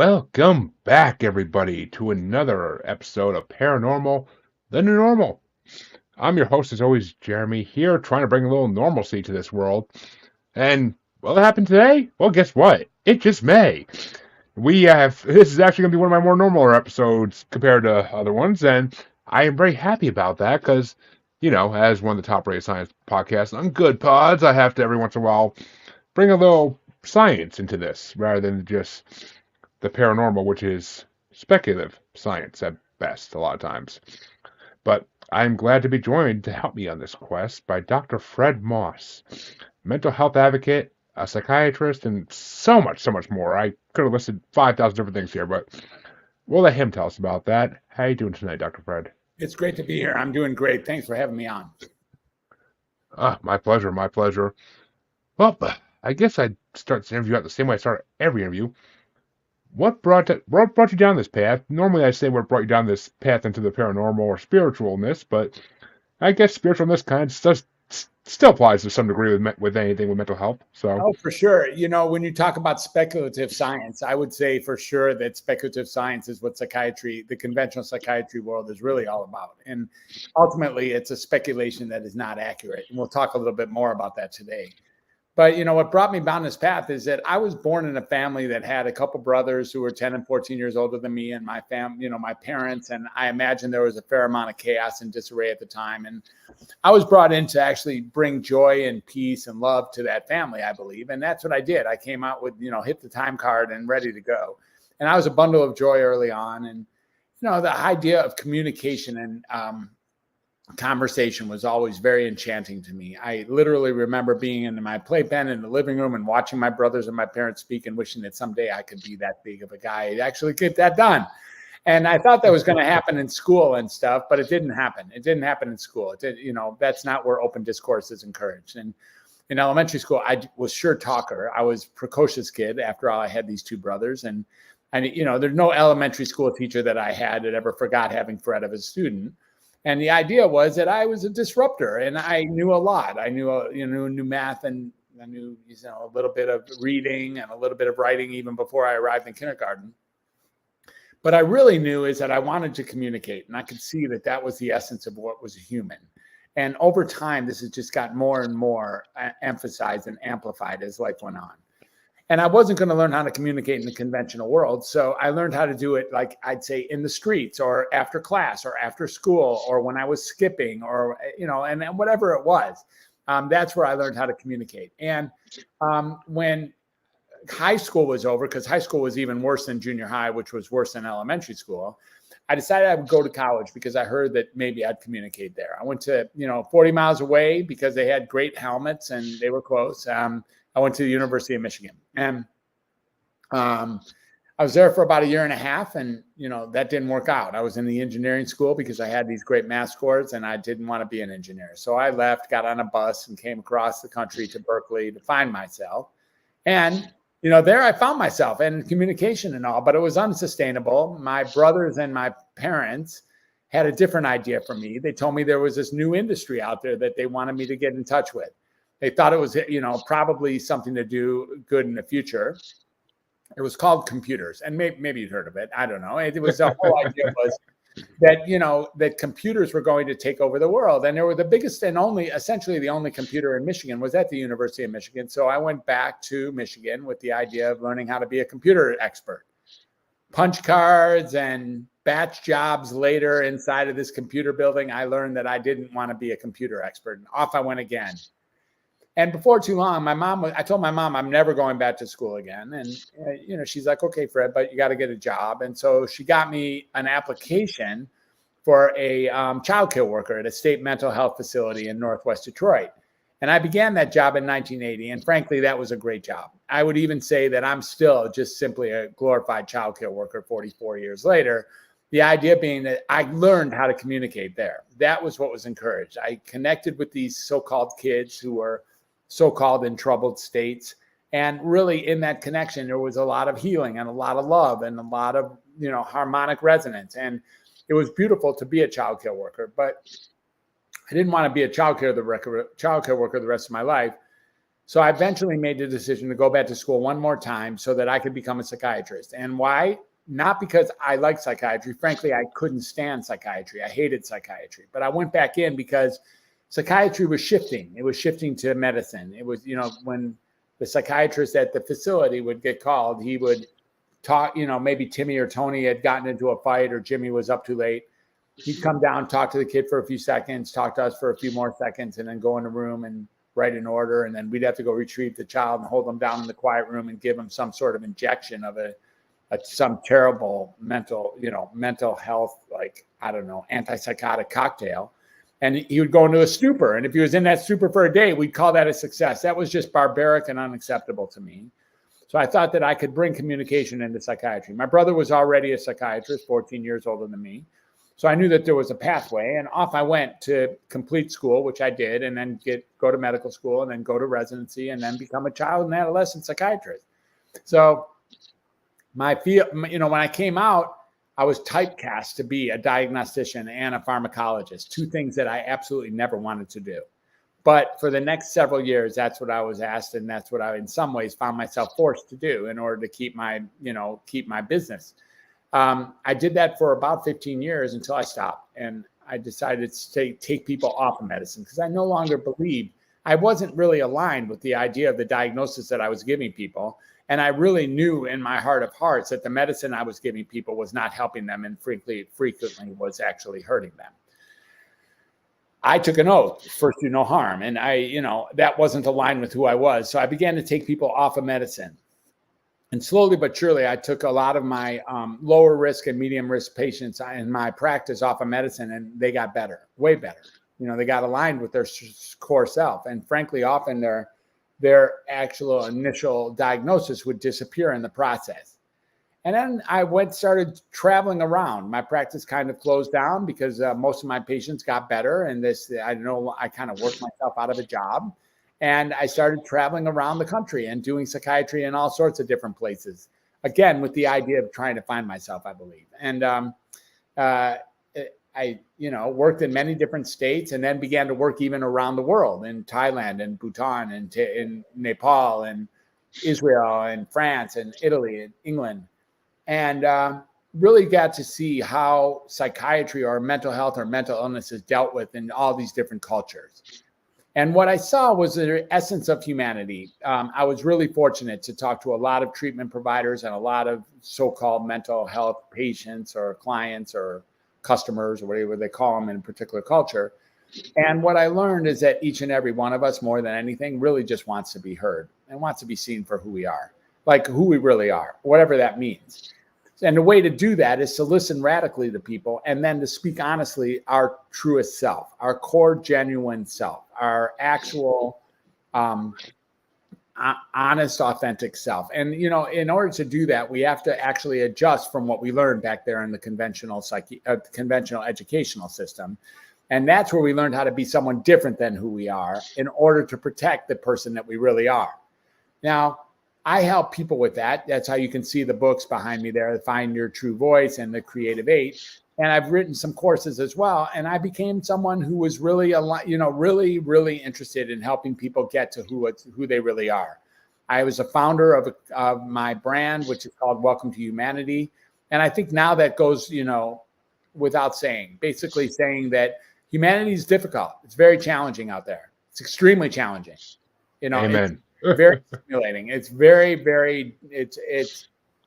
Welcome back, everybody, to another episode of Paranormal, the New Normal. I'm your host, as always, Jeremy, here trying to bring a little normalcy to this world. And what happened today? Well, guess what? It just may. This is actually going to be one of my more normal episodes compared to other ones, and I am very happy about that because, as one of the top rated science podcasts on Good Pods, I have to every once in a while bring a little science into this rather than just the paranormal, which is speculative science at best, a lot of times. But I'm glad to be joined to help me on this quest by Dr. Fred Moss, mental health advocate, a psychiatrist, and so much more. I could have listed 5,000 different things here, but we'll let him tell us about that. How you doing tonight, Dr. Fred? It's great to be here. I'm doing great. Thanks for having me on. My pleasure, my pleasure. Well, I guess I'd start this interview out the same way I start every interview. What brought you down this path? Normally, I say what brought you down this path into the paranormal or spiritualness, but I guess spiritualness kind of still applies to some degree with anything with mental health. So, oh, for sure. When you talk about speculative science, I would say for sure that speculative science is what psychiatry, the conventional psychiatry world, is really all about. And ultimately, it's a speculation that is not accurate. And we'll talk a little bit more about that today. But, what brought me down this path is that I was born in a family that had a couple brothers who were 10 and 14 years older than me, and my my parents. And I imagine there was a fair amount of chaos and disarray at the time. And I was brought in to actually bring joy and peace and love to that family, I believe. And that's what I did. I came out with, hit the time card and ready to go. And I was a bundle of joy early on. And, the idea of communication and, conversation was always very enchanting to me. I literally remember being in my playpen in the living room and watching my brothers and my parents speak and wishing that someday I could be that big of a guy to actually get that done. And I thought that was going to happen in school and stuff, but it didn't happen. It didn't happen in school. That's not where open discourse is encouraged. And in elementary school, I was sure talker. I was precocious kid. After all, I had these two brothers, and there's no elementary school teacher that I had that ever forgot having Fred as a student. And the idea was that I was a disruptor, and I knew a lot. I knew, knew math, and I knew, a little bit of reading and a little bit of writing even before I arrived in kindergarten. But I really knew is that I wanted to communicate, and I could see that that was the essence of what was a human. And over time, this has just got more and more emphasized and amplified as life went on. And I wasn't going to learn how to communicate in the conventional world. So I learned how to do it, like I'd say, in the streets or after class or after school or when I was skipping or, and whatever it was. That's where I learned how to communicate. And when high school was over, because high school was even worse than junior high, which was worse than elementary school, I decided I would go to college because I heard that maybe I'd communicate there. I went to, 40 miles away because they had great helmets and they were close. I went to the University of Michigan, and I was there for about a year and a half, and, that didn't work out. I was in the engineering school because I had these great math scores, and I didn't want to be an engineer. So I left, got on a bus, and came across the country to Berkeley to find myself. And, there I found myself and communication and all, but it was unsustainable. My brothers and my parents had a different idea for me. They told me there was this new industry out there that they wanted me to get in touch with. They thought it was, probably something to do good in the future. It was called computers, and maybe you'd heard of it. I don't know. It was the whole idea was that, that computers were going to take over the world. And they were the biggest and essentially the only computer in Michigan was at the University of Michigan. So I went back to Michigan with the idea of learning how to be a computer expert. Punch cards and batch jobs later inside of this computer building, I learned that I didn't want to be a computer expert. And off I went again. And before too long, I told my mom, I'm never going back to school again. And, she's like, okay, Fred, but you got to get a job. And so she got me an application for a childcare worker at a state mental health facility in Northwest Detroit. And I began that job in 1980. And frankly, that was a great job. I would even say that I'm still just simply a glorified childcare worker 44 years later. The idea being that I learned how to communicate there. That was what was encouraged. I connected with these so-called kids who were so-called in troubled states. And really in that connection, there was a lot of healing and a lot of love and a lot of, harmonic resonance. And it was beautiful to be a childcare worker, but I didn't want to be a childcare worker the rest of my life. So I eventually made the decision to go back to school one more time so that I could become a psychiatrist. And why? Not because I like psychiatry. Frankly, I couldn't stand psychiatry. I hated psychiatry. But I went back in because psychiatry was shifting. It was shifting to medicine. It was, when the psychiatrist at the facility would get called, he would talk, maybe Timmy or Tony had gotten into a fight or Jimmy was up too late. He'd come down, talk to the kid for a few seconds, talk to us for a few more seconds, and then go in the room and write an order. And then we'd have to go retrieve the child and hold them down in the quiet room and give them some sort of injection of some terrible mental health, like, I don't know, antipsychotic cocktail. And he would go into a stupor. And if he was in that stupor for a day, we'd call that a success. That was just barbaric and unacceptable to me. So I thought that I could bring communication into psychiatry. My brother was already a psychiatrist, 14 years older than me. So I knew that there was a pathway, and off I went to complete school, which I did, and then go to medical school, and then go to residency, and then become a child and adolescent psychiatrist. So when I came out, I was typecast to be a diagnostician and a pharmacologist, two things that I absolutely never wanted to do. But for the next several years, that's what I was asked, and that's what I, in some ways, found myself forced to do in order to keep my business. I did that for about 15 years until I stopped, and I decided to take people off of medicine because I no longer believed, I wasn't really aligned with the idea of the diagnosis that I was giving people. And I really knew in my heart of hearts that the medicine I was giving people was not helping them and frequently was actually hurting them. I took an oath, first do no harm. And that wasn't aligned with who I was. So I began to take people off of medicine. And slowly but surely, I took a lot of my lower risk and medium risk patients in my practice off of medicine, and they got better, way better. They got aligned with their core self. And frankly, often their actual initial diagnosis would disappear in the process. And then I started traveling around. My practice kind of closed down because most of my patients got better. And I kind of worked myself out of a job. And I started traveling around the country and doing psychiatry in all sorts of different places, again, with the idea of trying to find myself, I believe. And I worked in many different states and then began to work even around the world, in Thailand and Bhutan and in Nepal and Israel and France and Italy and England. And really got to see how psychiatry or mental health or mental illness is dealt with in all these different cultures. And what I saw was the essence of humanity. I was really fortunate to talk to a lot of treatment providers and a lot of so-called mental health patients or clients or customers or whatever they call them in a particular culture. And what I learned is that each and every one of us, more than anything, really just wants to be heard and wants to be seen for who we are, like who we really are, whatever that means. And the way to do that is to listen radically to people and then to speak honestly our truest self, our core genuine self, our actual honest, authentic self. And, in order to do that, we have to actually adjust from what we learned back there in the conventional educational system. And that's where we learned how to be someone different than who we are in order to protect the person that we really are. Now, I help people with that. That's how you can see the books behind me there, Find Your True Voice and The Creative 8. And I've written some courses as well. And I became someone who was really, really, really interested in helping people get to who they really are. I was a founder of my brand, which is called Welcome to Humanity. And I think now that goes, without saying, basically saying that humanity is difficult. It's very challenging out there. It's extremely challenging. Amen. It's very stimulating. It's very, very, it's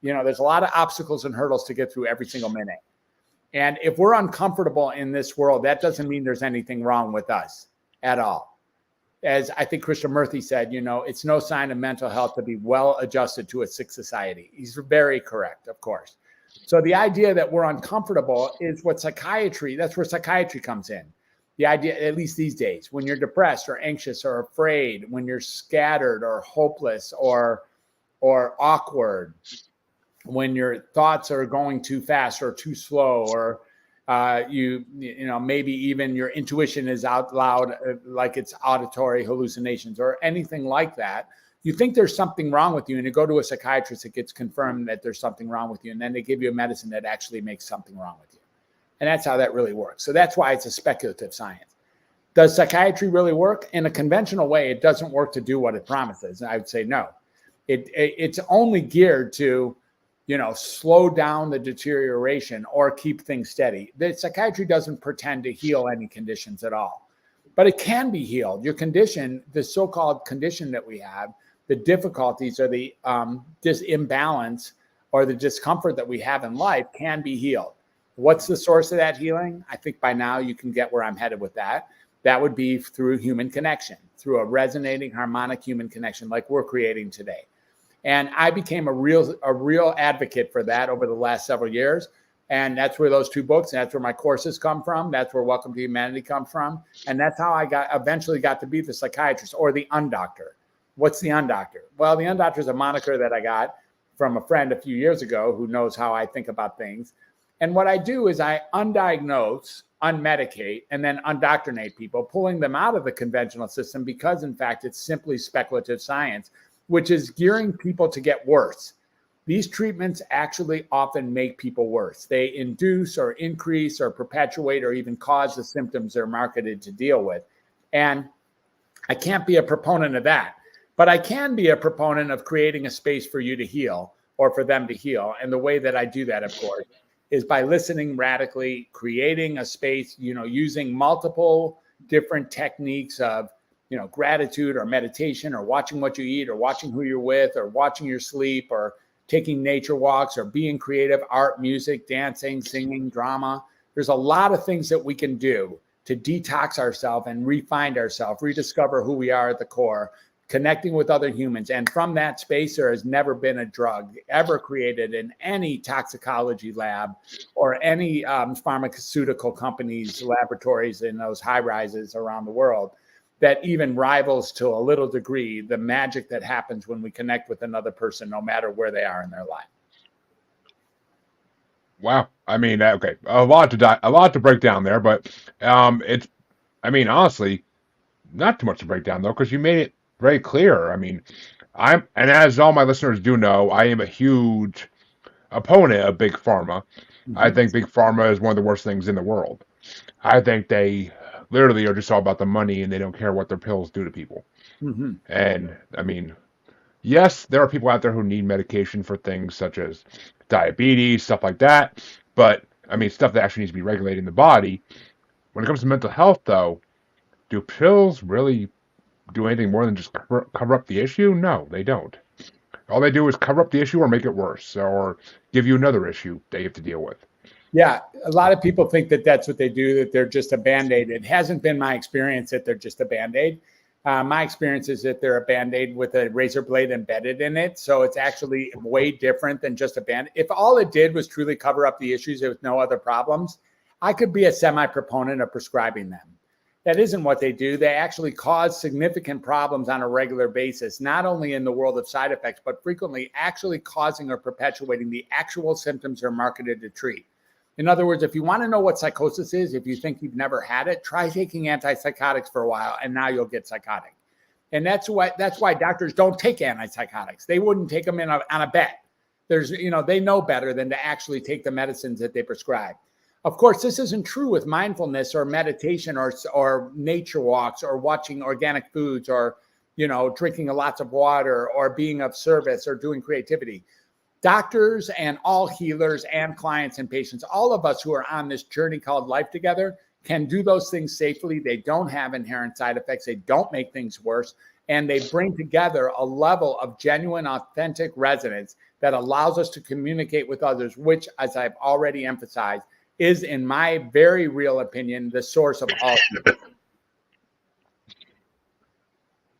there's a lot of obstacles and hurdles to get through every single minute. And if we're uncomfortable in this world, that doesn't mean there's anything wrong with us at all. As I think Krishnamurti said, it's no sign of mental health to be well adjusted to a sick society. He's very correct, of course. So the idea that we're uncomfortable is that's where psychiatry comes in. The idea, at least these days, when you're depressed or anxious or afraid, when you're scattered or hopeless or awkward, when your thoughts are going too fast or too slow, or maybe even your intuition is out loud, like it's auditory hallucinations or anything like that, you think there's something wrong with you, and you go to a psychiatrist, it gets confirmed that there's something wrong with you, and then they give you a medicine that actually makes something wrong with you. And that's how that really works. So that's why it's a speculative science. Does psychiatry really work? In a conventional way, it doesn't work to do what it promises. I would say no. It's only geared to, slow down the deterioration or keep things steady. The psychiatry doesn't pretend to heal any conditions at all, but it can be healed. Your condition, the so-called condition that we have, the difficulties or the imbalance or the discomfort that we have in life can be healed. What's the source of that healing? I think by now you can get where I'm headed with that. That would be through human connection, through a resonating harmonic human connection like we're creating today. And I became a real advocate for that over the last several years. And that's where those two books, and that's where my courses come from. That's where Welcome to Humanity comes from. And that's how I eventually got to be the psychiatrist or the undoctor. What's the undoctor? Well, the undoctor is a moniker that I got from a friend a few years ago who knows how I think about things. And what I do is I undiagnose, unmedicate, and then undoctrinate people, pulling them out of the conventional system because, in fact, it's simply speculative science, which is gearing people to get worse. These treatments actually often make people worse. They induce or increase or perpetuate or even cause the symptoms they're marketed to deal with. And I can't be a proponent of that, but I can be a proponent of creating a space for you to heal or for them to heal. And the way that I do that, of course, is by listening radically, creating a space, using multiple different techniques of, gratitude or meditation or watching what you eat or watching who you're with or watching your sleep or taking nature walks or being creative, art, music, dancing, singing, drama. There's a lot of things that we can do to detox ourselves and re-find ourselves, rediscover who we are at the core, connecting with other humans. And from that space, there has never been a drug ever created in any toxicology lab or any pharmaceutical companies, laboratories in those high rises around the world that even rivals to a little degree the magic that happens when we connect with another person, no matter where they are in their life. Wow. I mean, okay, a lot to break down there, but honestly, not too much to break down though, because you made it very clear. I mean, and as all my listeners do know, I am a huge opponent of big pharma. Mm-hmm. I think big pharma is one of the worst things in the world. I think they literally are just all about the money and they don't care what their pills do to people. Mm-hmm. And I mean, yes, there are people out there who need medication for things such as diabetes, stuff like that. But I mean, stuff that actually needs to be regulated in the body. When it comes to mental health, though, do pills really do anything more than just cover up the issue? No, they don't. All they do is cover up the issue or make it worse or give you another issue that you have to deal with. Yeah, a lot of people think that that's what they do, that they're just a Band-Aid. It hasn't been my experience that they're just a Band-Aid. My experience is that they're a Band-Aid with a razor blade embedded in it. So it's actually way different than just a Band-Aid. If all it did was truly cover up the issues with no other problems, I could be a semi-proponent of prescribing them. That isn't what they do. They actually cause significant problems on a regular basis, not only in the world of side effects, but frequently actually causing or perpetuating the actual symptoms they're marketed to treat. In other words, if you want to know what psychosis is, if you think you've never had it, try taking antipsychotics for a while, and now you'll get psychotic. And that's why doctors don't take antipsychotics. They wouldn't take them on a bet. They know better than to actually take the medicines that they prescribe. Of course, this isn't true with mindfulness or meditation or nature walks or watching organic foods or, drinking lots of water or being of service or doing creativity. Doctors and all healers and clients and patients, all of us who are on this journey called life together, can do those things safely. They don't have inherent side effects. They don't make things worse. And they bring together a level of genuine, authentic resonance that allows us to communicate with others, which, as I've already emphasized, is, in my very real opinion, the source of all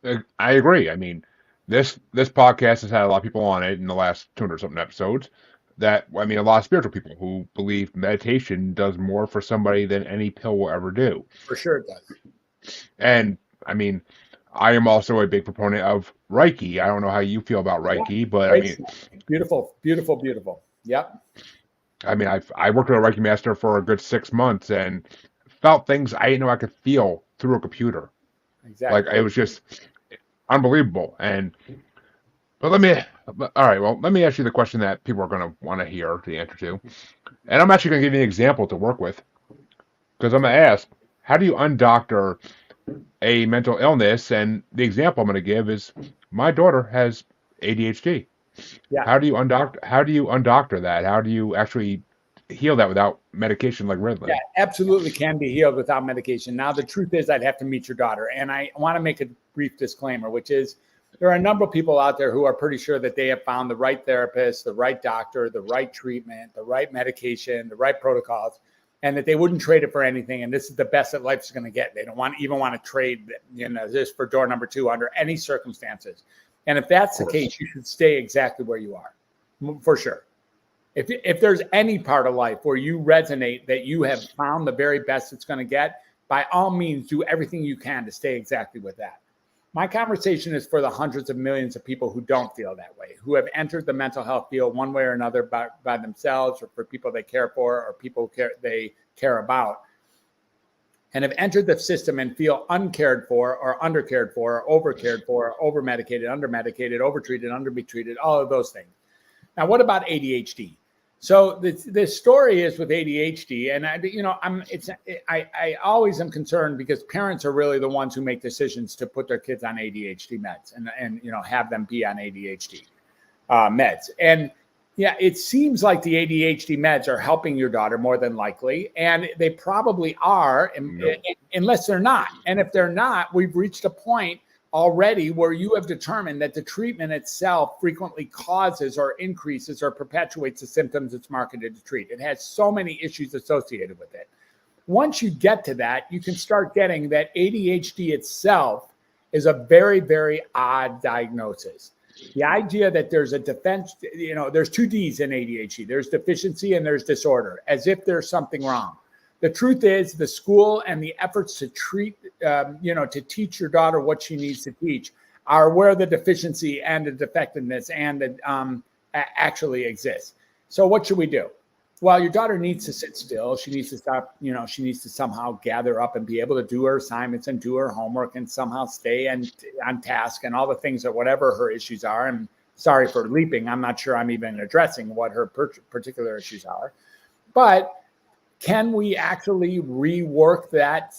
evil. I agree. I mean, this podcast has had a lot of people on it in the last 200-something episodes. A lot of spiritual people who believe meditation does more for somebody than any pill will ever do. For sure it does. And, I mean, I am also a big proponent of Reiki. I don't know how you feel about Reiki, but I mean... Beautiful, beautiful, beautiful. Yep. I mean, I worked with a Reiki master for a good 6 months and felt things I didn't know I could feel through a computer. Exactly. Like, it was just unbelievable. But let me ask you the question that people are going to want to hear the answer to. And I'm actually going to give you an example to work with. Because I'm going to ask, how do you undoctor a mental illness. And the example I'm going to give is my daughter has ADHD. Yeah. How do you undoctor that? How do you actually heal that without medication like Yeah, Ritalin? absolutely can be healed without medication. Now, the truth is, I'd have to meet your daughter. And I want to make a brief disclaimer, which is there are a number of people out there who are pretty sure that they have found the right therapist, the right doctor, the right treatment, the right medication, the right protocols, and that they wouldn't trade it for anything. And this is the best that life's going to get. They don't even want to trade, this for door number 2 under any circumstances. And if that's the case, you should stay exactly where you are, for sure. If there's any part of life where you resonate that you have found the very best it's going to get, by all means, do everything you can to stay exactly with that. My conversation is for the hundreds of millions of people who don't feel that way, who have entered the mental health field one way or another by themselves, or for people they care for, or people they care about, and have entered the system and feel uncared for, or undercared for, or overcared for, or over-medicated, under-medicated, overtreated, under-treated, all of those things. Now, what about ADHD? So the story is with ADHD, and I always am concerned because parents are really the ones who make decisions to put their kids on ADHD meds and have them be on ADHD meds. And yeah, it seems like the ADHD meds are helping your daughter more than likely, and they probably are, unless they're not. And if they're not, we've reached a point already where you have determined that the treatment itself frequently causes or increases or perpetuates the symptoms it's marketed to treat. It has so many issues associated with it. Once you get to that, you can start getting that ADHD itself is a very, very odd diagnosis. The idea that there's a defense, there's 2 Ds in ADHD. There's deficiency and there's disorder, as if there's something wrong. The truth is, the school and the efforts to to teach your daughter what she needs to teach are where the deficiency and the defectiveness and the actually exists. So what should we do? Well, your daughter needs to sit still. She needs to stop, she needs to somehow gather up and be able to do her assignments and do her homework and somehow stay on task and all the things that whatever her issues are. And sorry for leaping. I'm not sure I'm even addressing what her particular issues are. But can we actually rework that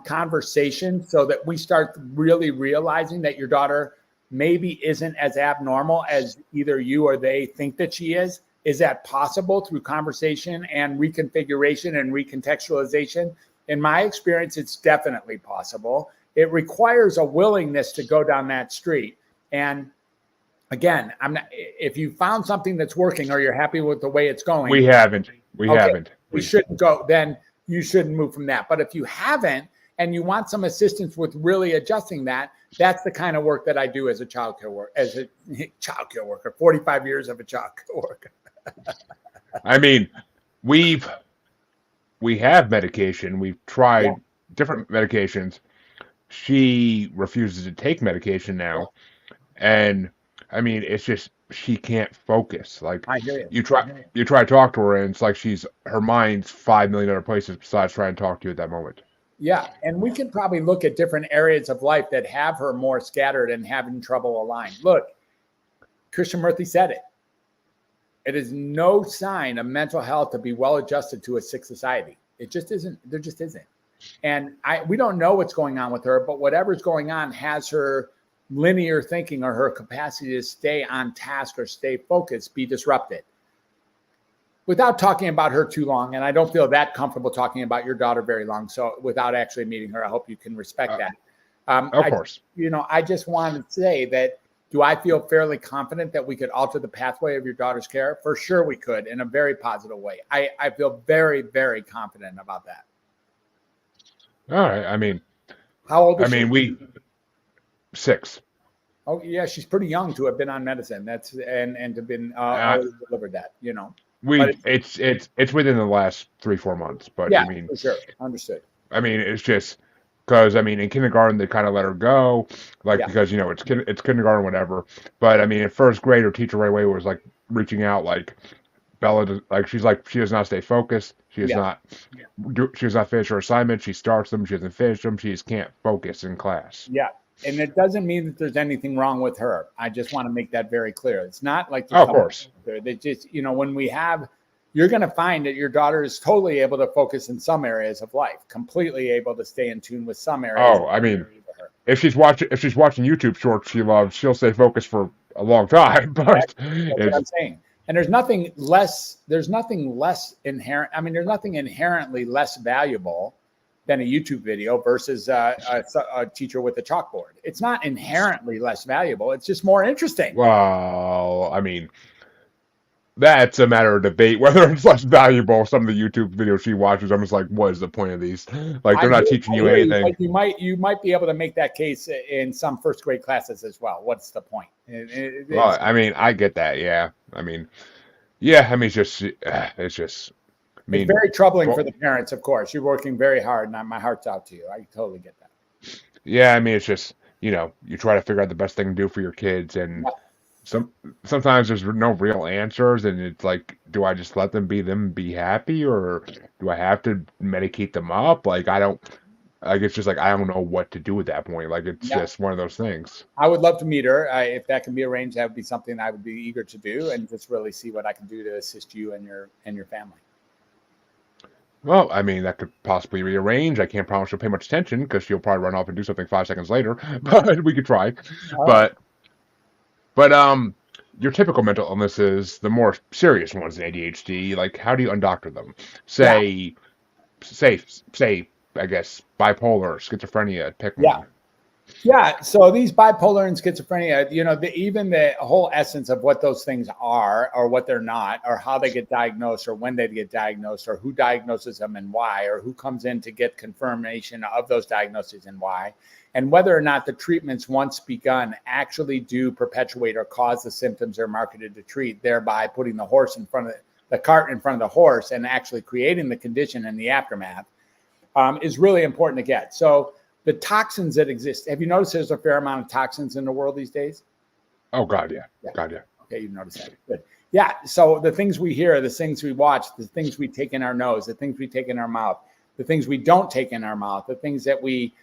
conversation so that we start really realizing that your daughter maybe isn't as abnormal as either you or they think that she is? Is that possible through conversation and reconfiguration and recontextualization? In my experience, it's definitely possible. It requires a willingness to go down that street. And again, if you found something that's working or you're happy with the way it's going. We haven't. We shouldn't go, then you shouldn't move from that. But if you haven't and you want some assistance with really adjusting that, that's the kind of work that I do as a childcare worker, 45 years of a childcare worker. I mean, we have medication. We've tried different medications. She refuses to take medication now. And I mean, it's just, she can't focus. Like, I hear you try to talk to her, and it's like her mind's 5 million other places besides trying to talk to you at that moment. Yeah, and we can probably look at different areas of life that have her more scattered and having trouble aligned. Look, Krishnamurti said it. It is no sign of mental health to be well adjusted to a sick society. It just isn't. There just isn't. And we don't know what's going on with her, but whatever's going on has her linear thinking or her capacity to stay on task or stay focused be disrupted. Without talking about her too long, and I don't feel that comfortable talking about your daughter very long, so without actually meeting her, I hope you can respect that. Of course. I just want to say that, do I feel fairly confident that we could alter the pathway of your daughter's care? For sure we could, in a very positive way. I feel very, very confident about that. All right. I mean, how old is she? 6. Oh yeah, she's pretty young to have been on medicine. That's and to have been delivered that. It's within the last 3-4 months, but yeah, I mean, for sure, understood. I mean, it's just because in kindergarten they kind of let her go, because it's kindergarten, whatever. But I mean, in first grade, her teacher right away was like reaching out, like Bella, she does not stay focused. She does not finish her assignment. She starts them, she doesn't finish them. She just can't focus in class. Yeah. And it doesn't mean that there's anything wrong with her. I just want to make that very clear. It's not like of course. they just, when we have you're going to find that your daughter is totally able to focus in some areas of life, completely able to stay in tune with some areas. Oh, I mean, if she's watching YouTube shorts she'll stay focused for a long time. But That's what I'm saying. And there's nothing less inherent. I mean, there's nothing inherently less valuable than a YouTube video versus a teacher with a chalkboard. It's not inherently less valuable. It's just more interesting. Well, I mean, that's a matter of debate whether it's less valuable. Some of the YouTube videos she watches, I'm just like, what is the point of these? Like, they're not teaching you anything. You might be able to make that case in some first grade classes as well. What's the point? Well, I mean, I get that. Yeah. I mean, it's just. I mean, it's very troubling for the parents, of course. You're working very hard, and my heart's out to you. I totally get that. Yeah, I mean, it's just, you try to figure out the best thing to do for your kids, and sometimes there's no real answers, and it's like, do I just let them be happy, or do I have to medicate them up? Like, it's just like, I don't know what to do at that point. Like, it's just one of those things. I would love to meet her. If that can be arranged, that would be something I would be eager to do, and just really see what I can do to assist you and your family. Well, I mean, that could possibly be arranged. I can't promise she'll pay much attention because she'll probably run off and do something 5 seconds later, but we could try. But your typical mental illnesses, the more serious ones in ADHD, like, how do you undoctor them? Say, I guess, bipolar, schizophrenia, pick one. Yeah. So these bipolar and schizophrenia, even the whole essence of what those things are or what they're not, or how they get diagnosed or when they get diagnosed or who diagnoses them and why, or who comes in to get confirmation of those diagnoses and why, and whether or not the treatments once begun actually do perpetuate or cause the symptoms they're marketed to treat, thereby putting the cart in front of the horse and actually creating the condition and the aftermath, is really important to get. So the toxins that exist, have you noticed there's a fair amount of toxins in the world these days? Oh, God, yeah. God, yeah. Okay, you've noticed that. Good. Yeah, so the things we hear, the things we watch, the things we take in our nose, the things we take in our mouth, the things we don't take in our mouth, the things that we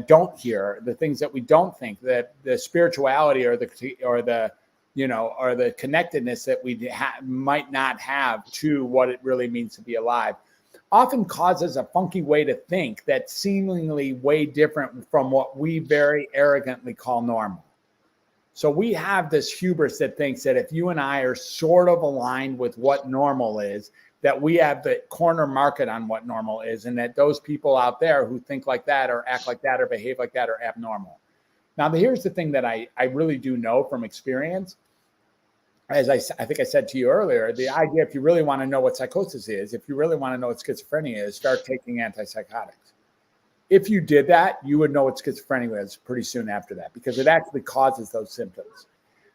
don't hear, the things that we don't think, that the spirituality or the connectedness that we might not have to what it really means to be alive, often causes a funky way to think that's seemingly way different from what we very arrogantly call normal. So we have this hubris that thinks that if you and I are sort of aligned with what normal is, that we have the corner market on what normal is, and that those people out there who think like that or act like that or behave like that are abnormal. Now, here's the thing that I really do know from experience. As I think I said to you earlier, the idea, if you really want to know what psychosis is, if you really want to know what schizophrenia is, start taking antipsychotics. If you did that, you would know what schizophrenia is pretty soon after that, because it actually causes those symptoms.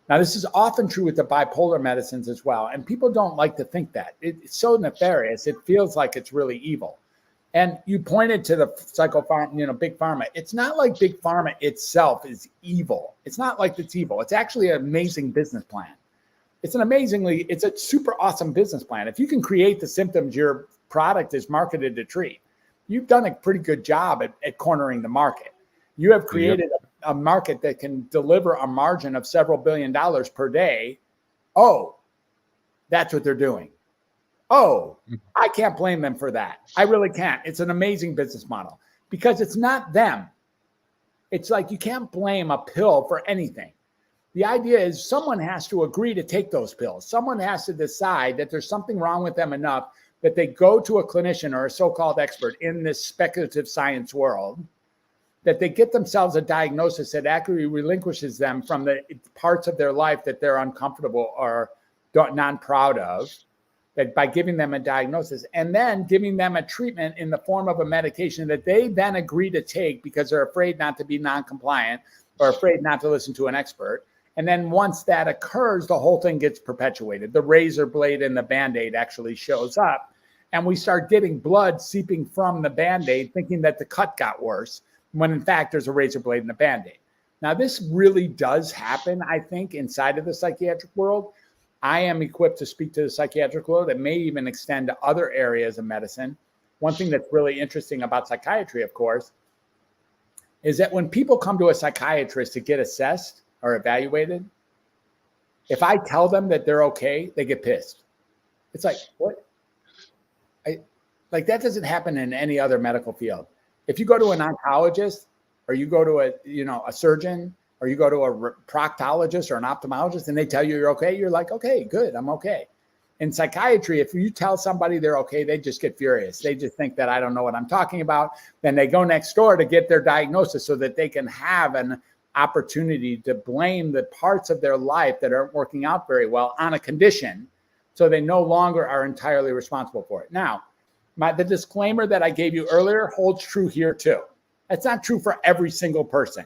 Now, this is often true with the bipolar medicines as well, and people don't like to think that. It's so nefarious. It feels like it's really evil. And you pointed to the big pharma. It's not like big pharma itself is evil. It's not like it's evil. It's actually an amazing business plan. It's a super awesome business plan. If you can create the symptoms your product is marketed to treat, you've done a pretty good job at cornering the market. You have created a market that can deliver a margin of several $1 billion per day. Oh, that's what they're doing. Oh, I can't blame them for that. I really can't. It's an amazing business model because it's not them. It's like you can't blame a pill for anything. The idea is someone has to agree to take those pills. Someone has to decide that there's something wrong with them enough that they go to a clinician or a so-called expert in this speculative science world, that they get themselves a diagnosis that accurately relinquishes them from the parts of their life that they're uncomfortable or non-proud of, that by giving them a diagnosis and then giving them a treatment in the form of a medication that they then agree to take because they're afraid not to be non-compliant or afraid not to listen to an expert. And then once that occurs, the whole thing gets perpetuated. The razor blade and the Band-Aid actually shows up, and we start getting blood seeping from the Band-Aid, thinking that the cut got worse, when in fact there's a razor blade and a Band-Aid. Now, this really does happen, I think, inside of the psychiatric world. I am equipped to speak to the psychiatric world. It may even extend to other areas of medicine. One thing that's really interesting about psychiatry, of course, is that when people come to a psychiatrist to get assessed or evaluated, if I tell them that they're okay, they get pissed. It's like, what? Like that doesn't happen in any other medical field. If you go to an oncologist or you go to a surgeon or you go to a proctologist or an ophthalmologist and they tell you you're okay, you're like, okay, good, I'm okay. In psychiatry, if you tell somebody they're okay, they just get furious. They just think that I don't know what I'm talking about. Then they go next door to get their diagnosis so that they can have an opportunity to blame the parts of their life that aren't working out very well on a condition, so they no longer are entirely responsible for it. Now, the disclaimer that I gave you earlier holds true here too. That's not true for every single person.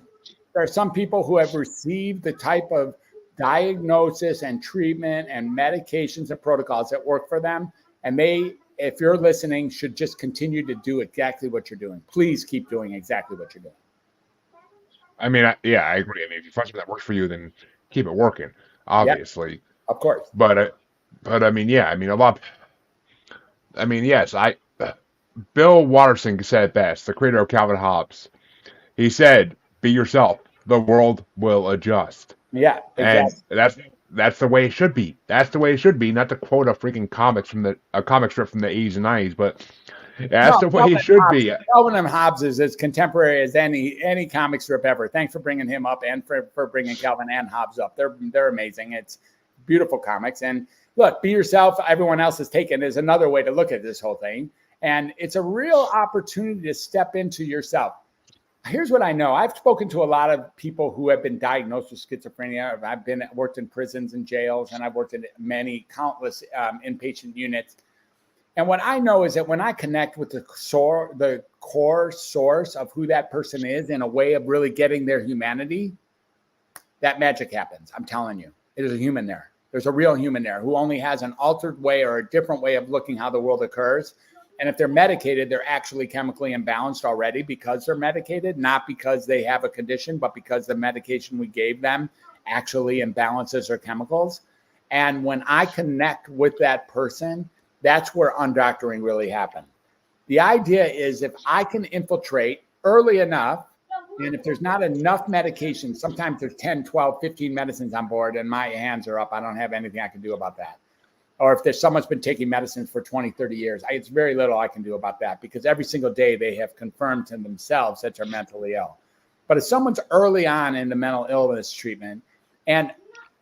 There are some people who have received the type of diagnosis and treatment and medications and protocols that work for them. And they, if you're listening, should just continue to do exactly what you're doing. Please keep doing exactly what you're doing. I mean, I agree. I mean, if you find something that works for you, then keep it working, obviously. Yep, of course. But I mean, yeah, I mean, yes, Bill Watterson said it best, the creator of Calvin Hobbes. He said, be yourself. The world will adjust. Yeah, exactly. And that's the way it should be. That's the way it should be. Not to quote a freaking comic strip from the 80s and 90s, but that's the way it should be. Calvin and Hobbes is as contemporary as any comic strip ever. Thanks for bringing him up and for bringing Calvin and Hobbes up. They're amazing. It's beautiful comics. And look, be yourself. Everyone else is taken is another way to look at this whole thing. And it's a real opportunity to step into yourself. Here's what I know. I've spoken to a lot of people who have been diagnosed with schizophrenia. I've worked in prisons and jails, and I've worked in countless inpatient units. And what I know is that when I connect with the core source of who that person is in a way of really getting their humanity, that magic happens. I'm telling you, there's a human there. There's a real human there who only has an altered way or a different way of looking how the world occurs. And if they're medicated, they're actually chemically imbalanced already because they're medicated, not because they have a condition, but because the medication we gave them actually imbalances their chemicals. And when I connect with that person, that's where undoctoring really happened. The idea is if I can infiltrate early enough, and if there's not enough medication, sometimes there's 10, 12, 15 medicines on board and my hands are up. I don't have anything I can do about that. Or if someone's been taking medicines for 20, 30 years, it's very little I can do about that because every single day they have confirmed to themselves that they're mentally ill. But if someone's early on in the mental illness treatment, and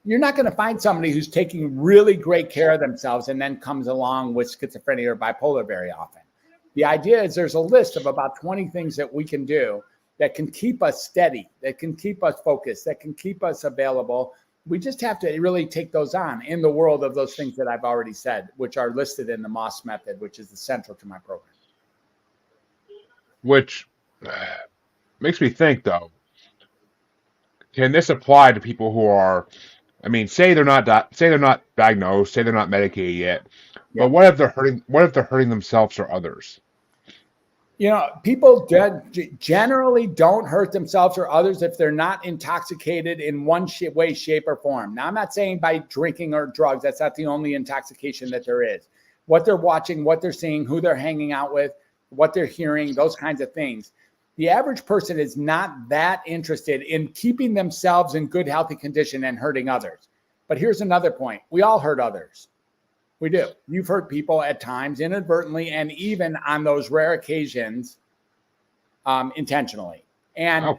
you're not going to find somebody who's taking really great care of themselves and then comes along with schizophrenia or bipolar very often. The idea is there's a list of about 20 things that we can do that can keep us steady, that can keep us focused, that can keep us available. We just have to really take those on in the world of those things that I've already said, which are listed in the Moss method, which is the central to my program. Which makes me think, though, can this apply to people who are, I mean, say they're not diagnosed, say they're not medicated yet, but what if they're hurting themselves or others? You know, people generally don't hurt themselves or others if they're not intoxicated in one way, shape, or form. Now, I'm not saying by drinking or drugs. That's not the only intoxication that there is. What they're watching, what they're seeing, who they're hanging out with, what they're hearing, those kinds of things. The average person is not that interested in keeping themselves in good, healthy condition and hurting others. But here's another point. We all hurt others. We do. You've hurt people at times inadvertently and even on those rare occasions intentionally. And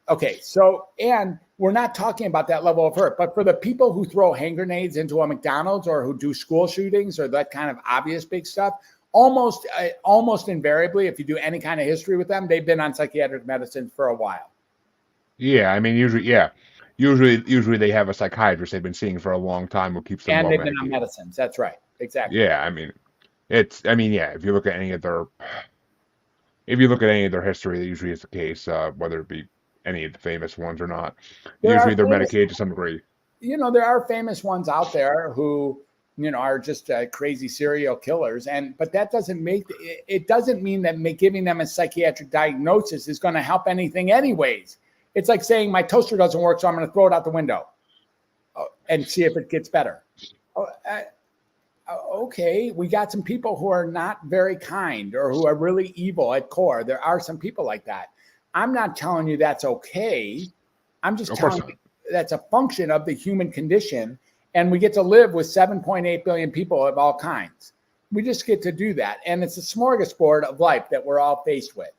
okay, so, and we're not talking about that level of hurt, but for the people who throw hand grenades into a McDonald's or who do school shootings or that kind of obvious big stuff, almost invariably, if you do any kind of history with them, they've been on psychiatric medicine for a while. Yeah, I mean, usually they have a psychiatrist they've been seeing for a long time who keeps them and well they've medicated. Been on medicines. That's right. Exactly. Yeah, I mean, if you look at any of their history, that usually is the case, whether it be any of the famous ones or not. Usually they're medicated to some degree. You know, there are famous ones out there who, you know, are just crazy serial killers. But that doesn't mean that giving them a psychiatric diagnosis is going to help anything anyways. It's like saying my toaster doesn't work, so I'm going to throw it out the window and see if it gets better. Okay, we got some people who are not very kind or who are really evil at core. There are some people like that. I'm not telling you that's okay. I'm just telling you that's a function of the human condition. And we get to live with 7.8 billion people of all kinds. we just get to do that. And it's a smorgasbord of life that we're all faced with.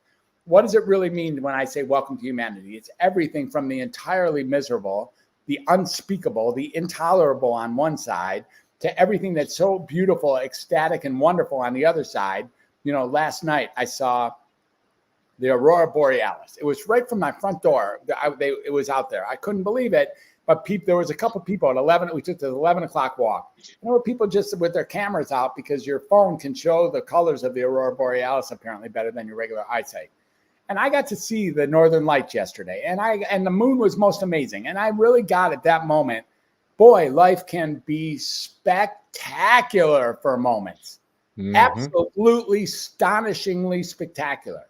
What does it really mean when I say welcome to humanity? It's everything from the entirely miserable, the unspeakable, the intolerable on one side, to everything that's so beautiful, ecstatic, and wonderful on the other side. You know, last night I saw the Aurora Borealis. It was right from my front door. It was out there. I couldn't believe it. But there was a couple people at 11. We took the 11 o'clock walk. There were people just with their cameras out because your phone can show the colors of the Aurora Borealis apparently better than your regular eyesight. And I got to see the Northern Lights yesterday, and the moon was most amazing. And I really got at that moment, boy, life can be spectacular for moments. Absolutely, astonishingly spectacular.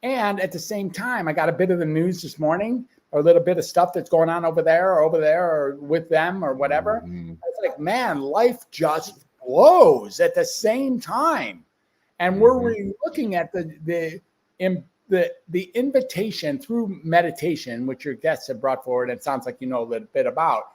And at the same time, I got a bit of the news this morning, or a little bit of stuff that's going on over there, or with them, or whatever. It's like, man, life just blows at the same time. And we're really looking at the invitation through meditation, which your guests have brought forward, and it sounds like you know a little bit about,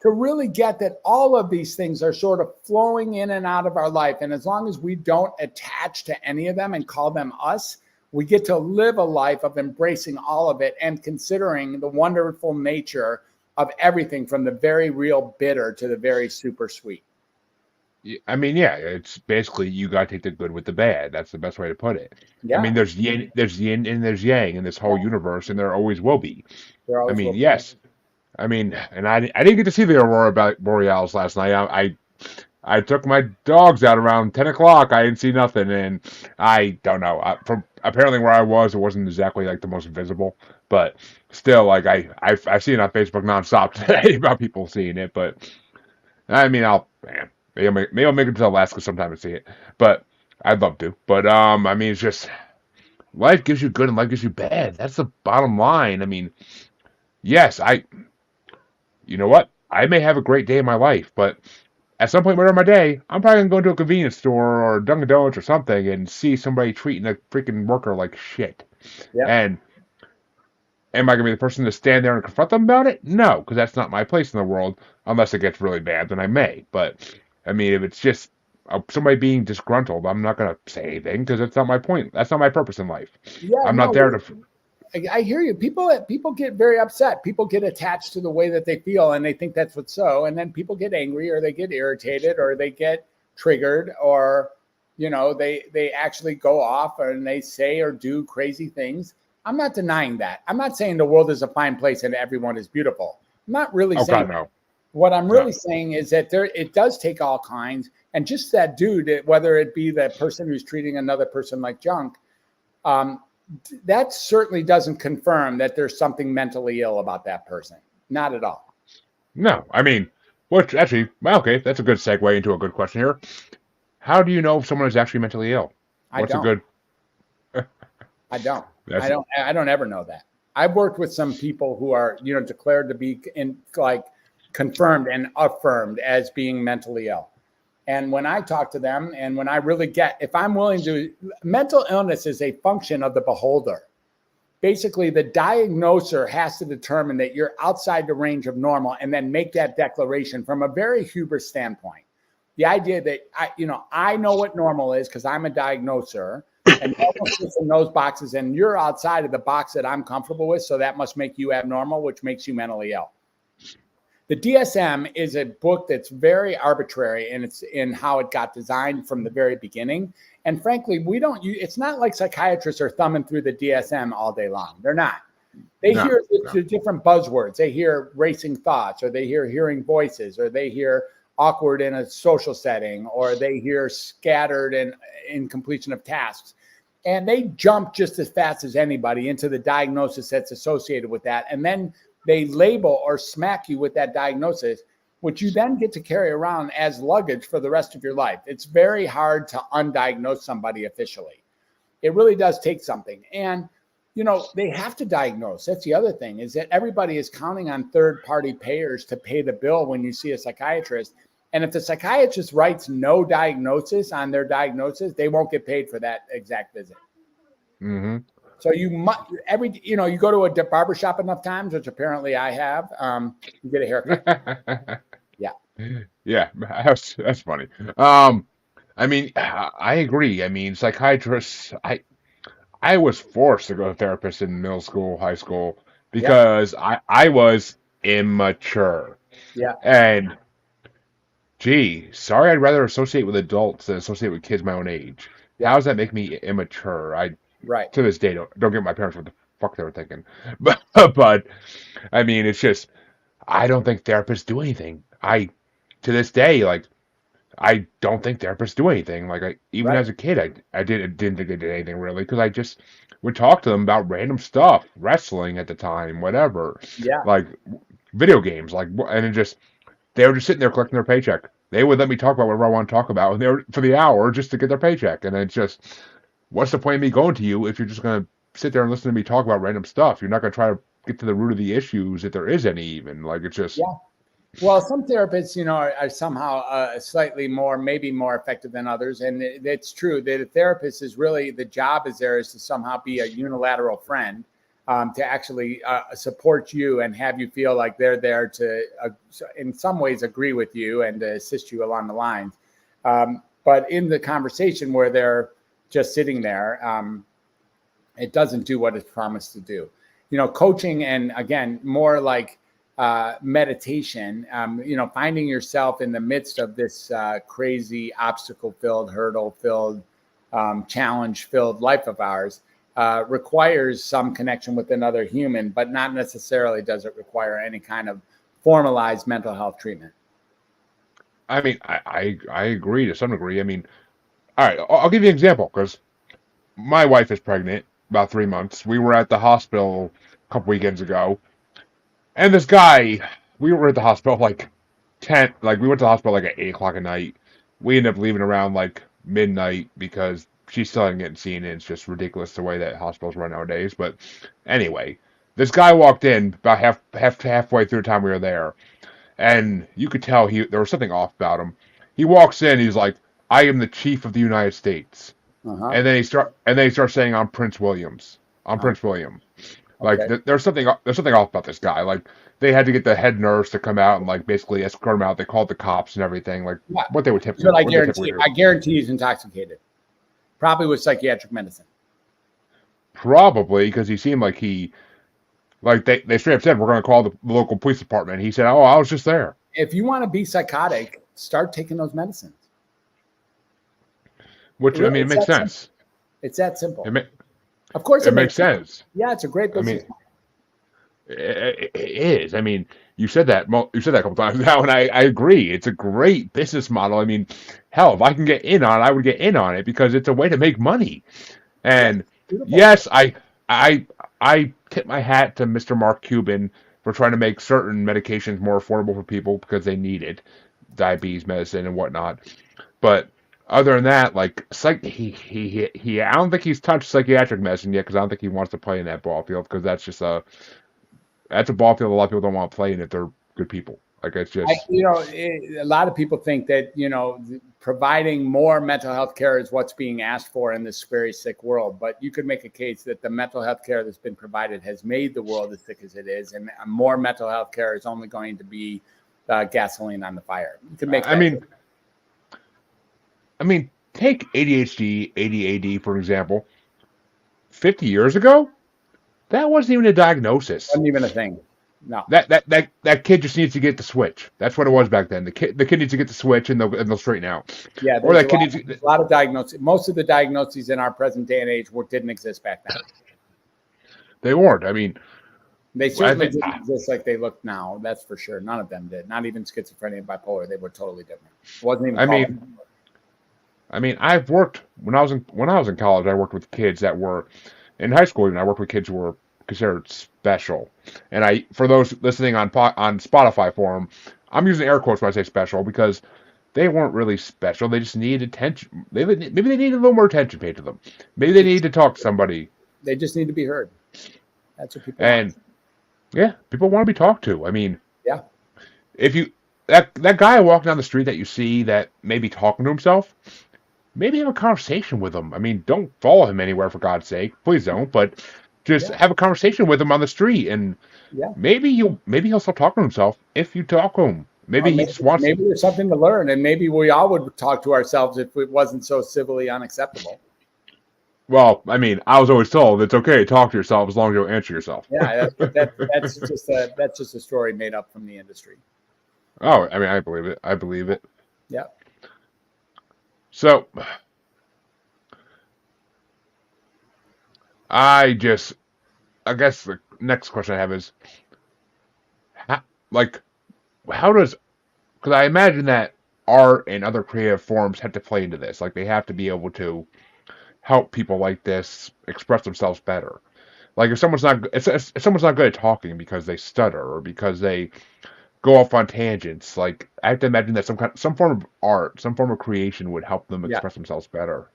to really get that all of these things are sort of flowing in and out of our life. And as long as we don't attach to any of them and call them us, we get to live a life of embracing all of it and considering the wonderful nature of everything, from the very real bitter to the very super sweet. I mean, yeah, it's basically you got to take the good with the bad. That's the best way to put it. Yeah. I mean, there's yin and there's yang in this whole universe, and there always will be. I mean, yes. I mean, and I didn't get to see the Aurora Borealis last night. I took my dogs out around 10 o'clock. I didn't see nothing, and I don't know. From apparently where I was, it wasn't exactly like the most visible, but still, like I've seen it on Facebook nonstop today about people seeing it. But I mean, maybe I'll make it to Alaska sometime to see it, but I'd love to. But I mean, it's just life gives you good and life gives you bad. That's the bottom line. I mean, yes, you know what? I may have a great day in my life, but at some point during my day, I'm probably going to go into a convenience store or Dunkin' Donuts or something and see somebody treating a freaking worker like shit. Yep. And am I going to be the person to stand there and confront them about it? No, because that's not my place in the world. Unless it gets really bad, then I may. But, I mean, if it's just somebody being disgruntled, I'm not going to say anything because that's not my point. That's not my purpose in life. Yeah, I'm not there to... I hear you. People get very upset. People get attached to the way that they feel, and they think that's what's so. And then people get angry, or they get irritated, or they get triggered, or you know, they actually go off and they say or do crazy things. I'm not denying that. I'm not saying the world is a fine place and everyone is beautiful. I'm not really saying. God, no. What I'm really saying is that it does take all kinds, and just that dude, whether it be the person who's treating another person like junk. That certainly doesn't confirm that there's something mentally ill about that person. Not at all. No, I mean, which actually, well, okay, that's a good segue into a good question here. How do you know if someone is actually mentally ill? I don't ever know that. I've worked with some people who are, you know, declared to be confirmed and affirmed as being mentally ill. And when I talk to them, and when I really if I'm willing to, mental illness is a function of the beholder. Basically, the diagnoser has to determine that you're outside the range of normal and then make that declaration from a very hubris standpoint. The idea that I know what normal is because I'm a diagnoser, and normal sits in those boxes, and you're outside of the box that I'm comfortable with, so that must make you abnormal, which makes you mentally ill. The DSM is a book that's very arbitrary, and it's in how it got designed from the very beginning. And frankly, it's not like psychiatrists are thumbing through the DSM all day long. They're not. They hear the different buzzwords. They hear racing thoughts, or they hear hearing voices, or they hear awkward in a social setting, or they hear scattered and incompletion of tasks. And they jump just as fast as anybody into the diagnosis that's associated with that. And then they label or smack you with that diagnosis, which you then get to carry around as luggage for the rest of your life. It's very hard to undiagnose somebody officially. It really does take something. And, you know, they have to diagnose. That's the other thing, is that everybody is counting on third-party payers to pay the bill when you see a psychiatrist. And if the psychiatrist writes no diagnosis on their diagnosis, they won't get paid for that exact visit. Mm-hmm. So you go to a barbershop enough times, which apparently I have, you get a haircut. Yeah. Yeah, that's funny. I mean, I agree. I mean, psychiatrists. I was forced to go to a therapist in middle school, high school Yep. because I was immature. Yeah. And gee, sorry, I'd rather associate with adults than associate with kids my own age. How Yep. does that make me immature? I Right. to this day don't get my parents what the fuck they were thinking. But I mean, it's just I don't think therapists do anything. I to this day like I don't think therapists do anything. Like even Right. as a kid, didn't think they did anything really because I just would talk to them about random stuff, wrestling at the time, whatever, Yeah. like video games, and it just they were just sitting there collecting their paycheck. They would let me talk about whatever I want to talk about, and they were for the hour just to get their paycheck. And it's just, what's the point of me going to you if you're just gonna sit there and listen to me talk about random stuff? You're not gonna try to get to the root of the issues if there is any even. Like it's just Yeah. Well, some therapists, are somehow slightly more, maybe more effective than others, and it's true that a therapist is really the job is there is to somehow be a unilateral friend, to actually support you and have you feel like they're there to, in some ways, agree with you and to assist you along the lines. But in the conversation where they're just sitting there, it doesn't do what it's promised to do. Coaching and again, more like meditation, finding yourself in the midst of this crazy obstacle-filled, hurdle-filled, challenge-filled life of ours requires some connection with another human, but not necessarily does it require any kind of formalized mental health treatment. I mean, I agree to some degree. I mean, all right, I'll give you an example because my wife is pregnant, about 3 months. We were at the hospital a couple weekends ago, and this guy, we were at the hospital like 10, like we went to the hospital like at 8 o'clock at night. We ended up leaving around like midnight because she's still hadn't getting seen, and it's just ridiculous the way that hospitals run nowadays. But anyway, this guy walked in about halfway through the time we were there, and you could tell there was something off about him. He walks in, he's like, "I am the chief of the United States," Uh-huh. and then he starts saying, "I'm Prince Williams. I'm Uh, Prince William." Like okay. there's something off about this guy. Like they had to get the head nurse to come out and like basically escort him out. They called the cops and everything. Like Yeah. what they would typically But I what they typically guarantee, do. I guarantee he's intoxicated, probably with psychiatric medicine. Probably because he seemed like they straight up said we're going to call the local police department. He said, "Oh, I was just there." If you want to be psychotic, start taking those medicines. Which I mean, it It's makes that simple. sense. It's that simple. It ma- Of course, it it makes makes sense. sense. Yeah, it's a great I mean, business. it is. I mean, you said that a couple times now, and I agree. It's a great business model. I mean, hell, if I can get in on it, I would get in on it because it's a way to make money. Yeah, And beautiful. yes, I I tip my hat to Mr. Mark Cuban for trying to make certain medications more affordable for people because they need it, diabetes medicine and whatnot. But other than that, like I don't think he's touched psychiatric medicine yet because I don't think he wants to play in that ball field because that's a ball field a lot of people don't want to play in if they're good people. Like it's just A lot of people think that providing more mental health care is what's being asked for in this very sick world. But you could make a case that the mental health care that's been provided has made the world as sick as it is, and more mental health care is only going to be gasoline on the fire. You can make I that case. mean I mean take ADHD, ADAD for example. 50 years ago, that wasn't even a diagnosis. Wasn't even a thing. No. That kid just needs to get the switch. That's what it was back then. The kid needs to get the switch and they'll straighten out. Yeah, Or there's that kid needs a lot of diagnoses. Most of the diagnoses in our present day and age didn't exist back then. they weren't. I mean, They I certainly think didn't exist like they look now. That's for sure. None of them did. Not even schizophrenia and bipolar. They were totally different. It wasn't even I called. mean I've worked when I was in college. I worked with kids that were in high school. Even I worked with kids who were considered special. And for those listening on Spotify for them, I'm using air quotes when I say special because they weren't really special. They just needed attention. Maybe they needed a little more attention paid to them. Maybe they needed to talk to somebody. They just need to be heard. That's what people want. And yeah, people want to be talked to. I mean, Yeah. if you that guy walking down the street that you see that may be talking to himself, maybe have a conversation with him. I mean, don't follow him anywhere for God's sake. Please don't. But just Yeah. have a conversation with him on the street, and Yeah. maybe he'll stop talking to himself if you talk to him. Maybe Or he just wants. maybe there's something to learn, and maybe we all would talk to ourselves if it wasn't so civilly unacceptable. Well, I mean, I was always told it's okay to talk to yourself as long as you don't answer yourself. Yeah, that's just a story made up from the industry. Oh, I mean, I believe it. I believe it. Yeah. So, I guess the next question I have is, how, like, how does, because I imagine that art and other creative forms have to play into this. Like, they have to be able to help people like this express themselves better. Like, if someone's not good at talking because they stutter or because they go off on tangents, like, I have to imagine that some form of art, some form of creation would help them Yeah. express themselves better.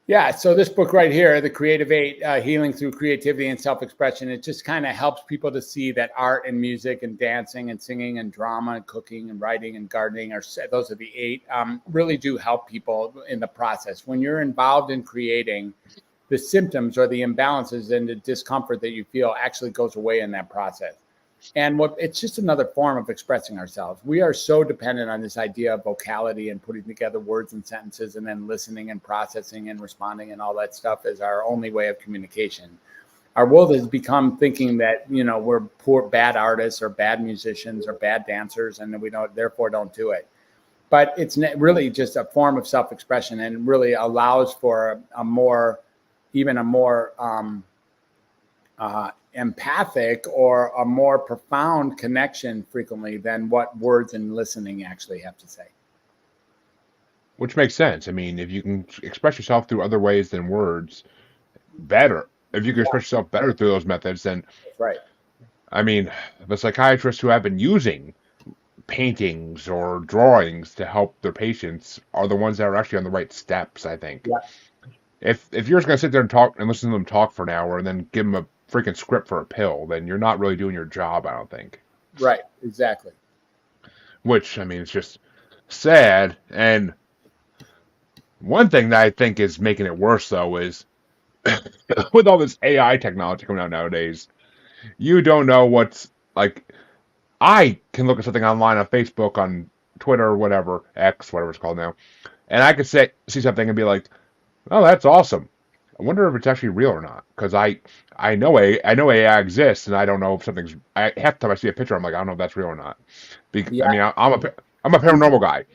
Yeah, so this book right here, The Creative Eight, Healing Through Creativity and Self-Expression, it just kind of helps people to see that art and music and dancing and singing and drama and cooking and writing and gardening, those are the eight, really do help people in the process. When you're involved in creating, the symptoms or the imbalances and the discomfort that you feel actually goes away in that process. And it's just another form of expressing ourselves. We are so dependent on this idea of vocality and putting together words and sentences and then listening and processing and responding and all that stuff as our only way of communication. Our world has become thinking that, we're bad artists or bad musicians or bad dancers and we therefore don't do it. But it's really just a form of self-expression and really allows for a more empathic or a more profound connection frequently than what words and listening actually have to say. Which makes sense. I mean, if you can express yourself through other ways than words, better. If you can express yourself better through those methods, then That's right. I mean, the psychiatrists who have been using paintings or drawings to help their patients are the ones that are actually on the right steps, I think. Yeah. If you're just going to sit there and talk and listen to them talk for an hour and then give them a freaking script for a pill, then you're not really doing your job, I don't think. Right, exactly. Which, I mean, it's just sad. And one thing that I think is making it worse, though, is with all this AI technology coming out nowadays, you don't know what's, like, I can look at something online on Facebook, on Twitter, or whatever, X, whatever it's called now, and I could see something and be like, oh, that's awesome. I wonder if it's actually real or not, because I know AI exists, and I don't know if something's. Half the time I see a picture, I'm like, I don't know if that's real or not. Yeah. I mean, I'm a paranormal guy.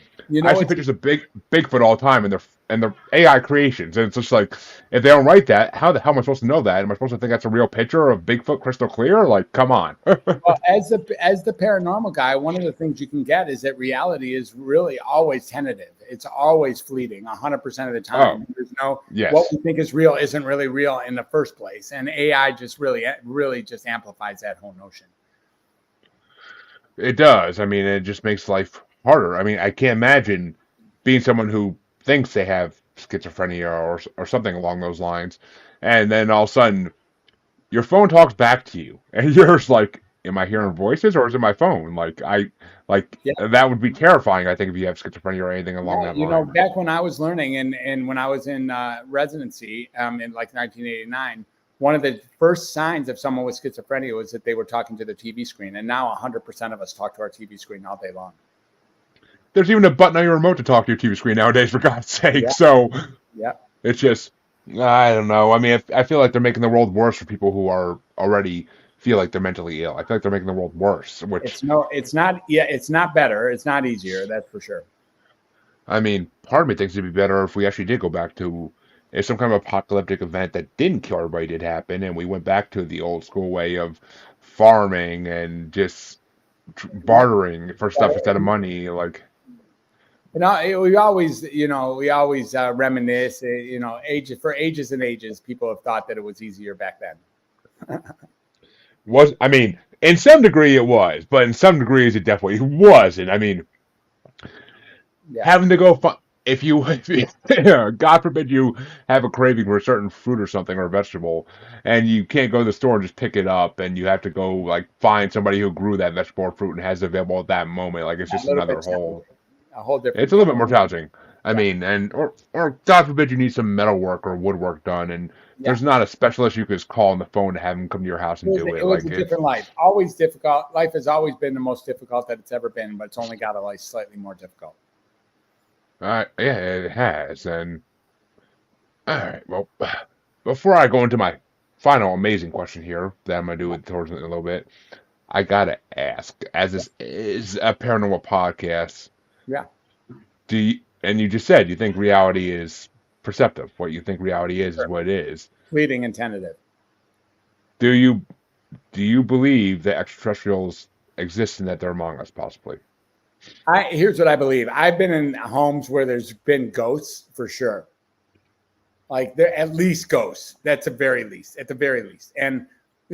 I see pictures of Bigfoot all the time, and they're AI creations, and it's just like, if they don't write that, how the hell am I supposed to know that? Am I supposed to think that's a real picture of Bigfoot crystal clear? Like, come on. Well, as the paranormal guy, one of the things you can get is that reality is really always tentative. It's always fleeting 100% of the time. There's what we think is real isn't really real in the first place. And AI just really just amplifies that whole notion. It does. I mean, it just makes life harder. I mean, I can't imagine being someone who thinks they have schizophrenia or something along those lines, and then all of a sudden your phone talks back to you, and you're just like, am I hearing voices or is it my phone? That would be terrifying, I think, if you have schizophrenia or anything along that line. Back when I was learning and when I was in residency in like 1989, one of the first signs of someone with schizophrenia was that they were talking to the TV screen. And now 100% of us talk to our TV screen all day long. There's even a button on your remote to talk to your TV screen nowadays, for God's sake. Yeah. So yeah, it's just, I don't know. I mean, I feel like they're making the world worse for people who are already feel like they're mentally ill. I feel like they're making the world worse. It's not. Yeah, it's not better. It's not easier. That's for sure. I mean, part of me thinks it'd be better if we actually did go back to if some kind of apocalyptic event that didn't kill everybody did happen, and we went back to the old school way of farming and just bartering for stuff instead of money. Like, we always reminisce. For ages and ages, people have thought that it was easier back then. I mean, in some degree it was, but in some degrees it definitely wasn't. I mean, having to go if you God forbid you have a craving for a certain fruit or something or a vegetable, and you can't go to the store and just pick it up, and you have to go like find somebody who grew that vegetable or fruit and has it available at that moment. Like, it's just a whole different. It's a little bit more challenging. I mean, or God forbid you need some metal work or woodwork done, and Yeah. there's not a specialist you could just call on the phone to have him come to your house and do it. It was Like a it's different life. Always difficult. Life has always been the most difficult that it's ever been, but it's only got a life slightly more difficult. yeah, it has. And all right, well, before I go into my final amazing question here that I'm gonna do it towards it in a little bit, I gotta ask, as this is a paranormal podcast, Yeah. and you just said you think reality is perceptive. What you think reality is Sure. what it is. Fleeting and tentative. Do you do you believe that extraterrestrials exist and that they're among us, possibly? Here's what I believe. I've been in homes where there's been ghosts for sure. Like they're at least ghosts. That's at the very least. And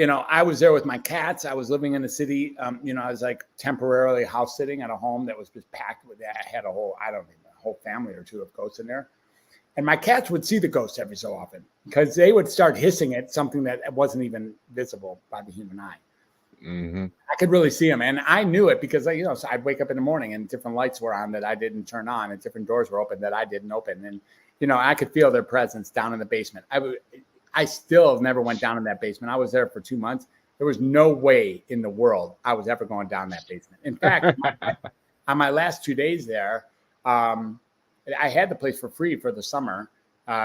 I was there with my cats. I was living in the city. I was like temporarily house sitting at a home that was just packed with that. I had a whole family or two of ghosts in there. And my cats would see the ghosts every so often because they would start hissing at something that wasn't even visible by the human eye. Mm-hmm. I could really see them, and I knew it because so I'd wake up in the morning and different lights were on that I didn't turn on, and different doors were open that I didn't open, and I could feel their presence down in the basement. I still never went down in that basement. I was there for 2 months. There was no way in the world I was ever going down that basement. In fact, on my last 2 days there, I had the place for free for the summer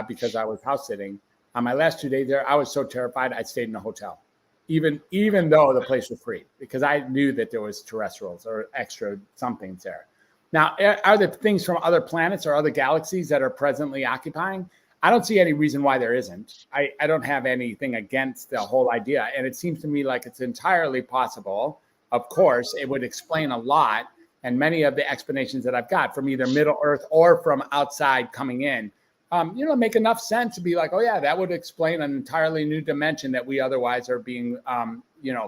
because I was house sitting. On my last 2 days there, I was so terrified I stayed in a hotel. Even though the place was free, because I knew that there was terrestrials or extra somethings there. Now, are there things from other planets or other galaxies that are presently occupying? I don't see any reason why there isn't. I don't have anything against the whole idea. And it seems to me like it's entirely possible. Of course, it would explain a lot. And many of the explanations that I've got from either Middle Earth or from outside coming in, make enough sense to be like, oh yeah, that would explain an entirely new dimension that we otherwise are being,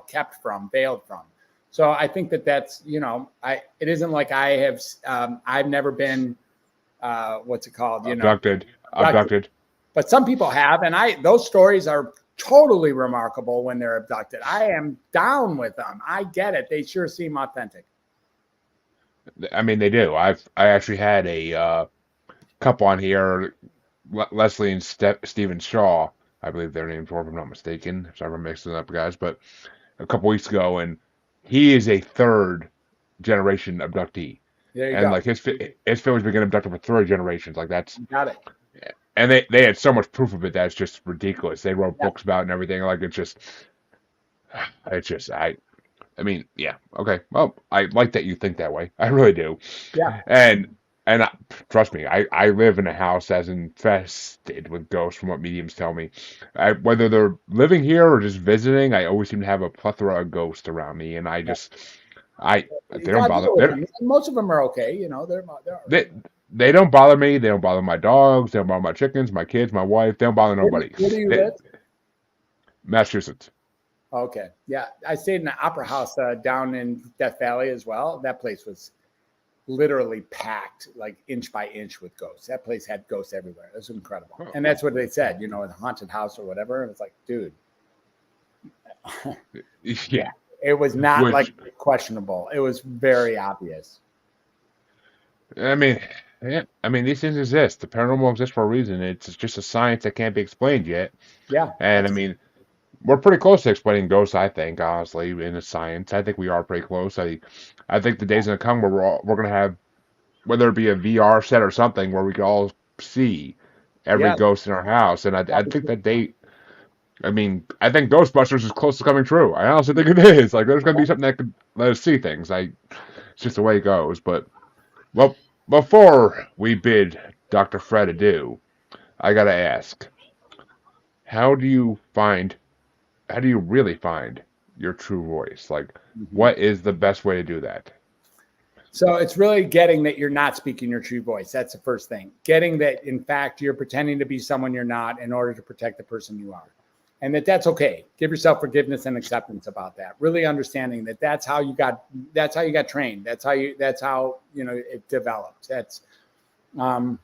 kept from, veiled from. So I think that's, it isn't like I have, I've never been, what's it called? Abducted. But some people have, and those stories are totally remarkable when they're abducted. I am down with them. I get it. They sure seem authentic. I mean, they do. I actually had a couple on here, Leslie and Stephen Shaw, I believe their names were, if I'm not mistaken. So I'm mixing up, guys. But a couple weeks ago, and he is a third generation abductee, There you and go. like his family's been getting abducted for 3 generations. Like that's Got it. and they had so much proof of it that it's just ridiculous. They wrote books about it and everything. Like it's just I mean, yeah, okay. Well, I like that you think that way. I really do. Yeah. And trust me, I live in a house that's infested with ghosts, from what mediums tell me. Whether they're living here or just visiting, I always seem to have a plethora of ghosts around me, and they don't bother. Most of them are okay. They don't bother me. They don't bother my dogs. They don't bother my chickens, my kids, my wife. They don't bother nobody. Where do you live? Massachusetts. Okay. Yeah. I stayed in an opera house down in Death Valley as well. That place was literally packed like inch by inch with ghosts. That place had ghosts everywhere. It was incredible. Oh. And that's what they said, a haunted house or whatever. And it's like, dude. Yeah. It was not like questionable. It was very obvious. I mean, yeah. I mean, these things exist. The paranormal exists for a reason. It's just a science that can't be explained yet. Yeah. And I mean, we're pretty close to explaining ghosts, I think, honestly, in the science. I think we are pretty close. I think the day's gonna come where we're gonna have, whether it be a VR set or something, where we can all see every ghost in our house. And I think that I think Ghostbusters is close to coming true. I honestly think it is. Like, there's gonna be something that could let us see things. It's just the way it goes. But, well, before we bid Dr. Fred adieu, I gotta ask, how do you really find your true voice? Like, what is the best way to do that? So it's really getting that you're not speaking your true voice. That's the first thing. Getting that, in fact, you're pretending to be someone you're not in order to protect the person you are. And that's okay. Give yourself forgiveness and acceptance about that. Really understanding that that's how you got trained. That's how it developed. That's, that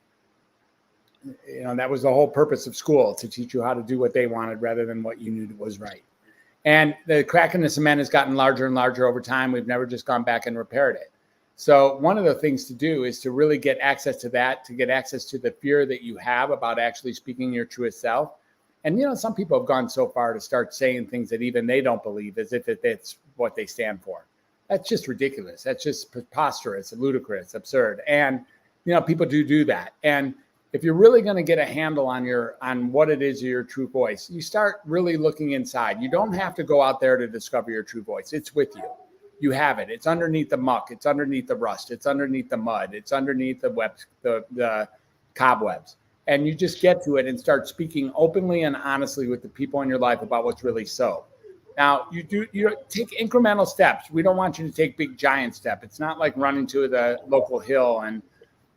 was the whole purpose of school, to teach you how to do what they wanted rather than what you knew was right. And the crack in the cement has gotten larger and larger over time. We've never just gone back and repaired it. So one of the things to do is to really get access to that, to get access to the fear that you have about actually speaking your truest self, And, some people have gone so far to start saying things that even they don't believe as if it's what they stand for. That's just ridiculous. That's just preposterous, ludicrous, absurd. And, people do that. And if you're really going to get a handle on what it is your true voice, you start really looking inside. You don't have to go out there to discover your true voice. It's with you. You have it. It's underneath the muck. It's underneath the rust. It's underneath the mud. It's underneath the cobwebs. And you just get to it and start speaking openly and honestly with the people in your life about what's really so. Now, you take incremental steps. We don't want you to take big, giant steps. It's not like running to the local hill and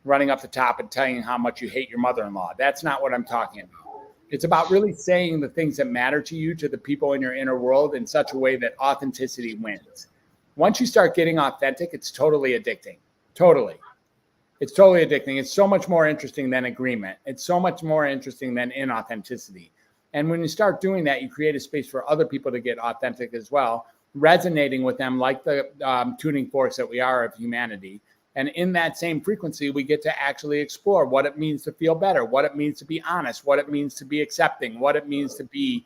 running up the top and telling how much you hate your mother-in-law. That's not what I'm talking about. It's about really saying the things that matter to you, to the people in your inner world, in such a way that authenticity wins. Once you start getting authentic, it's totally addicting. Totally. It's totally addicting. It's so much more interesting than agreement. It's so much more interesting than inauthenticity. And when you start doing that, you create a space for other people to get authentic as well, resonating with them like the tuning forks that we are of humanity. And in that same frequency, we get to actually explore what it means to feel better, what it means to be honest, what it means to be accepting, what it means to be,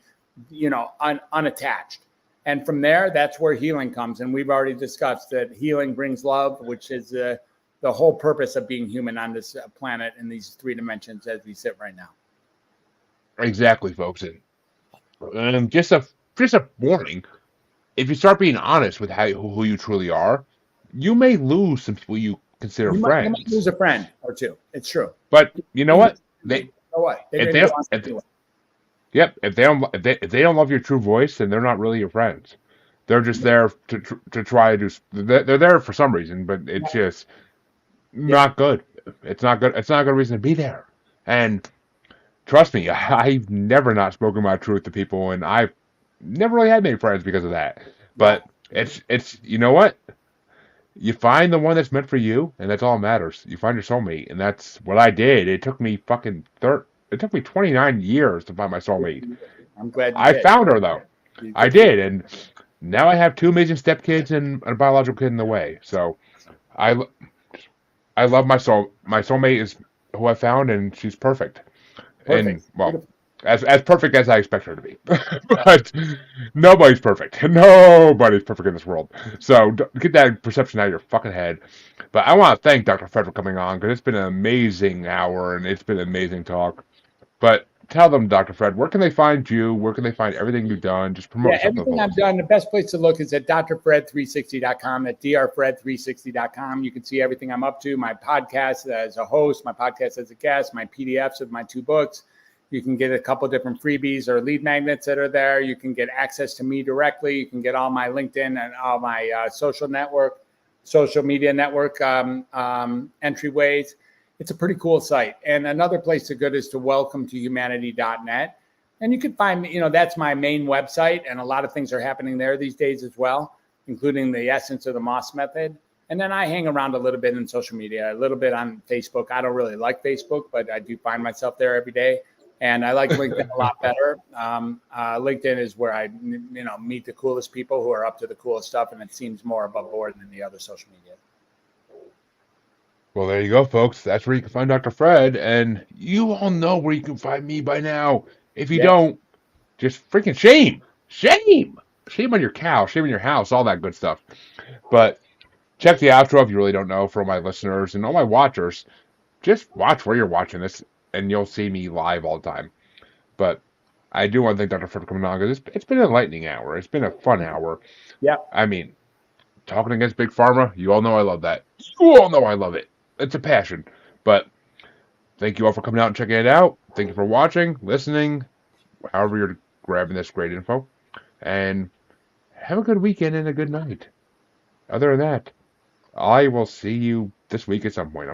unattached. And from there, that's where healing comes. And we've already discussed that healing brings love, which is the whole purpose of being human on this planet in these 3 dimensions as we sit right now. Exactly, folks. And just a warning: if you start being honest with who you truly are, you may lose some people you consider friends. You might lose a friend or two. It's true. But you know what? If they don't love your true voice, then they're not really your friends. They're just there to try to do. They're there for some reason, but it's just not good. It's not good. It's not a good reason to be there. And trust me, I've never not spoken my truth to people, and I've never really had many friends because of that. But it's you know what? You find the one that's meant for you, and that's all that matters. You find your soulmate, and that's what I did. It took me It took me 29 years to find my soulmate. I'm glad I found her, though. I did, and now I have 2 amazing stepkids and a biological kid in the way. So I love my soul. My soulmate is who I found, and she's perfect. And, well, as perfect as I expect her to be. But nobody's perfect. Nobody's perfect in this world. So get that perception out of your fucking head. But I want to thank Dr. Fred for coming on, because it's been an amazing hour, and it's been an amazing talk. But tell them, Dr. Fred, where can they find you? Where can they find everything you've done? Just promote everything I've done. The best place to look is at drfred360.com, at drfred360.com. You can see everything I'm up to, my podcast as a host, my podcast as a guest, my PDFs of my 2 books. You can get a couple different freebies or lead magnets that are there. You can get access to me directly. You can get all my LinkedIn and all my social media network entryways. It's a pretty cool site. And another place to go is to welcometohumanity.net. And you can find me, that's my main website. And a lot of things are happening there these days as well, including the essence of the Moss method. And then I hang around a little bit in social media, a little bit on Facebook. I don't really like Facebook, but I do find myself there every day. And I like LinkedIn a lot better. LinkedIn is where I, meet the coolest people who are up to the coolest stuff. And it seems more above board than the other social media. Well, there you go, folks. That's where you can find Dr. Fred. And you all know where you can find me by now. If you don't, just freaking shame. Shame on your cow. Shame on your house. All that good stuff. But check the outro if you really don't know, for all my listeners and all my watchers. Just watch where you're watching this, and you'll see me live all the time. But I do want to thank Dr. Fred for coming on, because it's been an enlightening hour. It's been a fun hour. Yeah. I mean, talking against Big Pharma, you all know I love that. You all know I love it. It's a passion. But thank you all for coming out and checking it out. Thank you for watching, listening, however you're grabbing this great info. And have a good weekend and a good night. Other than that, I will see you this week at some point.